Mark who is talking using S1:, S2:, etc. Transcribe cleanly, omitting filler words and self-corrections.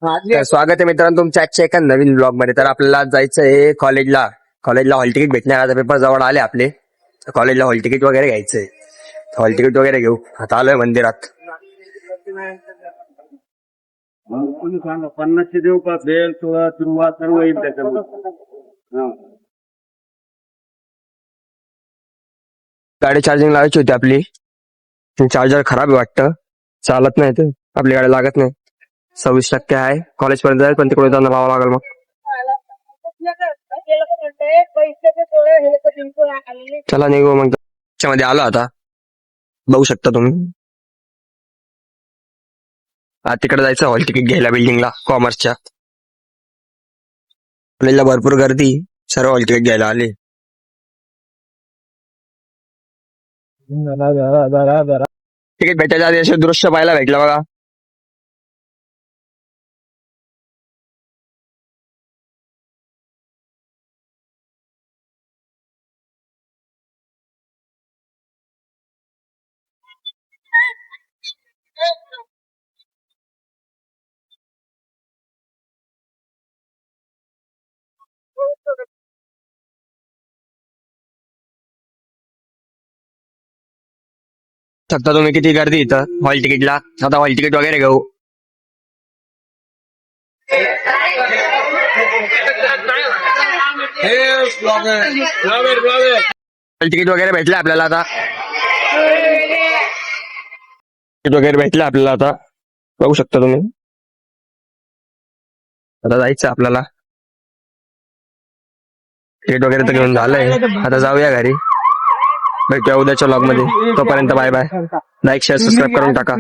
S1: तर स्वागत आहे मित्रांनो तुमच्या आजच्या एका नवीन ब्लॉग मध्ये. तर आपल्याला जायचं आहे कॉलेजला हॉल तिकीट भेटणार. आता पेपर जवळ आले आपले, कॉलेजला हॉल तिकीट वगैरे घ्यायचंय. हॉल तिकीट वगैरे घेऊ. आता आलोय मंदिरात.
S2: कोणी सांगा 50चे देऊ का बेल तुळा तिरुवा सर्व येईल त्याच्यामध्ये.
S1: गाडी चार्जिंग लावायची होती आपली. चार्जर खराब आहे वाटतं, चालत नाही ते, आपली गाडी लागत नाही. 26% आहे. कॉलेज पर्यंत जाईल पण तिकडे जाऊन लावावं लागेल. मग चला निघू मग. त्याच्यामध्ये आलो आता, बघू शकता तुम्ही. आता तिकडे जायचं हॉल तिकीट घ्यायला बिल्डिंगला, कॉमर्सच्या कॉलेजला भरपूर गर्दी, सर्व हॉल तिकीट घ्यायला आले. तिकीट भेटायच्या आधी असे दृश्य पाहायला भेटलं बघा. शकता तुम्ही किती गर्दी इथं हॉल तिकीटला. आता हॉल तिकीट वगैरे घेऊ. हॉल तिकीट वगैरे भेटलं आपल्याला आता. तिकीट वगैरे भेटलं आपल्याला आता, बघू शकता तुम्ही. आता जायचं आपल्याला. तिकीट वगैरे तर घेऊन झालंय, आता जाऊया घरी. भेटूया उद्याच्या व्लॉग मध्ये. तोपर्यंत bye bye. Like share subscribe करून टाका.